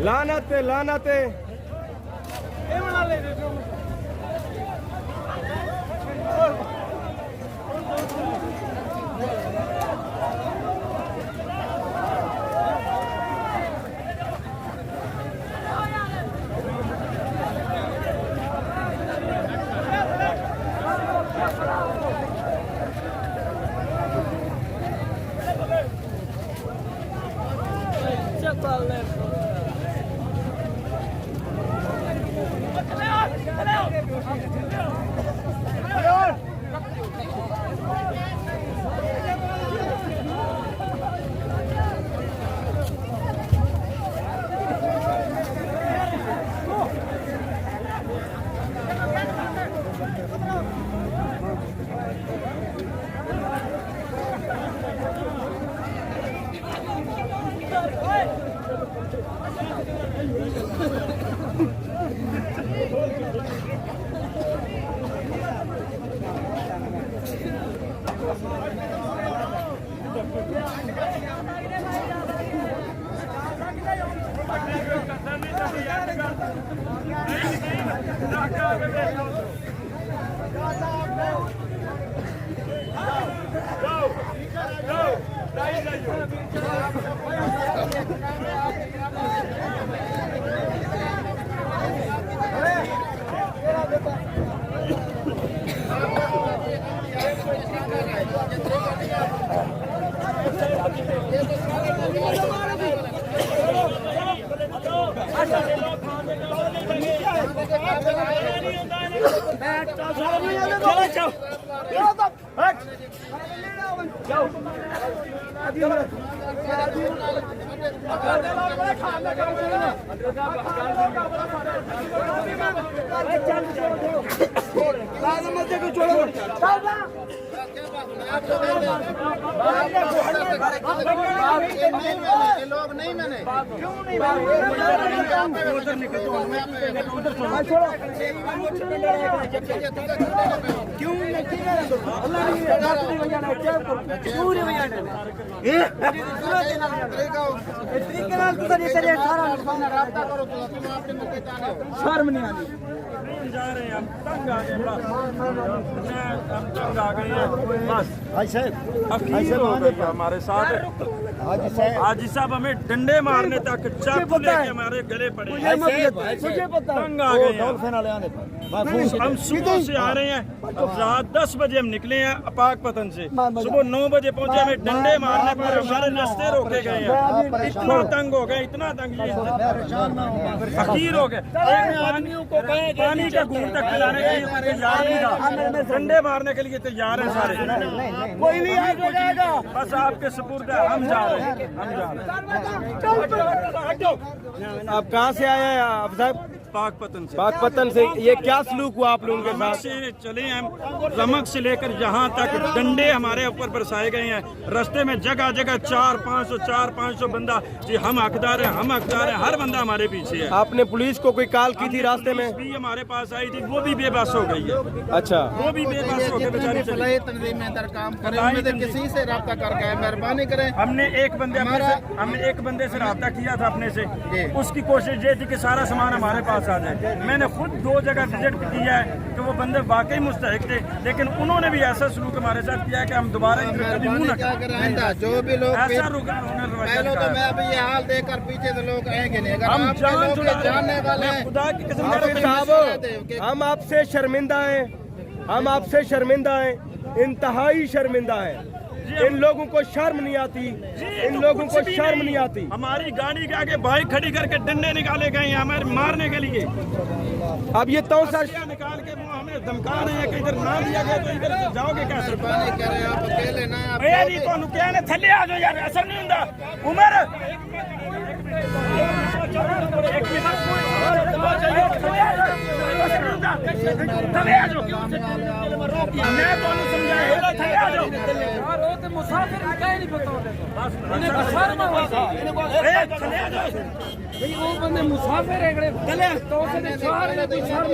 लानते लानते लोग नहीं मैंने शर्म नहीं आती जा रहे हैं हम तंग आ गए हम तंग आ गए हैं बस हमारे साथ हाजी साहब हमें डंडे मारने तक चाकू लेके हमारे गले पड़े तंग आ गए हैं। हम सुबह से आ रहे हैं, रात 10 बजे हम निकले हैं अपाकपतन से, सुबह 9 बजे पहुंचे, हमें डंडे मारने पर हमारे रास्ते रोके गए हैं। इतना तंग हो गए, इतना तंग फकीर हो गए, पानी का घूंट तक खिलाने के लिए तैयार नहीं था, डंडे मारने के लिए तैयार है सारे। कोई नहीं आगे जाएगा, बस आपके सपुर्द है, हम जा रहे हैं, हम जा रहे हैं। आप कहाँ से आए हैं आप साहब? पाकपतन से। पाकपतन से। ये क्या सलूक हुआ आप लोगों के रमक साथ? से चले हैं, रमक से लेकर यहाँ तक डंडे हमारे ऊपर बरसाए गए हैं। रास्ते में जगह जगह 400-500 बंदा जी हम हकदार हैं, हम हकदार हैं, हर बंदा हमारे पीछे है। आपने पुलिस को कोई कॉल की थी रास्ते में? भी हमारे पास आई थी, वो भी बेबस हो गई है। अच्छा, वो भी बेबस हो गई बेचारी। किसी से रब्ता कर गए, मेहरबानी करें। हमने एक बंदे से रब्ता किया था अपने से, उसकी कोशिश ये थी कि सारा सामान हमारे पास आ जाए। मैंने खुद 2 जगह विजिट किया है कि वो बंदे वाकई मुस्तहिक थे, लेकिन उन्होंने भी ऐसा सलूक हमारे साथ किया कि हम दोबारा कभी मुंह न जो भी लोग ऐसा रुका पहले तो मैं अभी ये हाल देखकर पीछे से लोग आएंगे नहीं। अगर हम आप लोग जानने वाले हैं, खुदा की कसम साहब हम आपसे शर्मिंदा हैं, हम आपसे शर्मिंदा हैं, इंतहाई शर्मिंदा हैं। इन लोगों को शर्म नहीं आती, इन लोगों को शर्म नहीं आती। हमारी गाड़ी के आगे बाइक खड़ी करके डंडे निकाले गए हैं हमें मारने के लिए। अब ये तो सर निकाल के वो हमें धमका रहे हैं कि इधर ना दिया गया तो इधर जाओगे कैसे? मेहरबानी करें, आप अकेले ना आप भैया जी ਤੁਹਾਨੂੰ ਕਹਿ ਨੇ ਥੱਲੇ ਆ ਜਾਓ ਯਾਰ, ਅਸਰ ਨਹੀਂ ਹੁੰਦਾ ਉਮਰ थले आ जाओ मैं ਤੁਹਾਨੂੰ ਸਮਝਾਏਗਾ ਥਲੇ ਆ ਜਾਓ यार वो तो मुसाफिर का ही नहीं पता होता इन्हें शर्म होता थले आ जाओ भाई वो बंदे मुसाफिर है गड़े चले तो से शहर में भी शर्म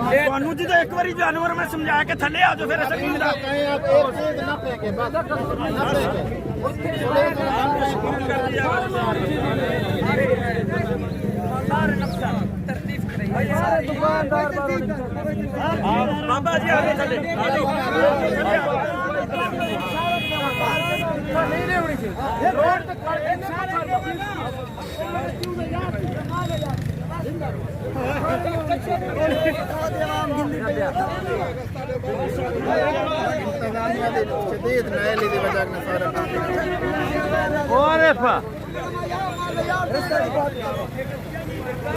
ਤੁਹਾਨੂੰ ਜਦੋਂ ਇੱਕ ਵਾਰੀ ਜਾਨਵਰ ਮੈਂ ਸਮਝਾ ਕੇ ਥੱਲੇ ਆ ਜਾਓ ਫਿਰ ਅਸਲ ਨਹੀਂ ਦਾ आप एक चीज ना फेंके बस ना फेंके ਬਾਬਾ ਜੀ ਆ ਗਏ ਥੱਲੇ ਆ ਜਾਓ नहीं नहीं होनी चाहिए रोड तक इंतजामिया दे शदीद नायली दी वजह ना सारा काम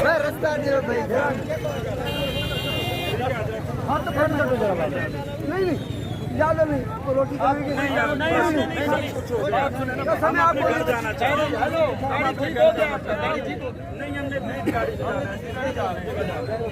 रास्ता नहीं नहीं ज्यादा नहीं तो रोटी खाएंगे समय आपको जाना चाहिए हेलो गाड़ी ठीक हो गया नहीं हमने फ्री गाड़ी से जा रहे हैं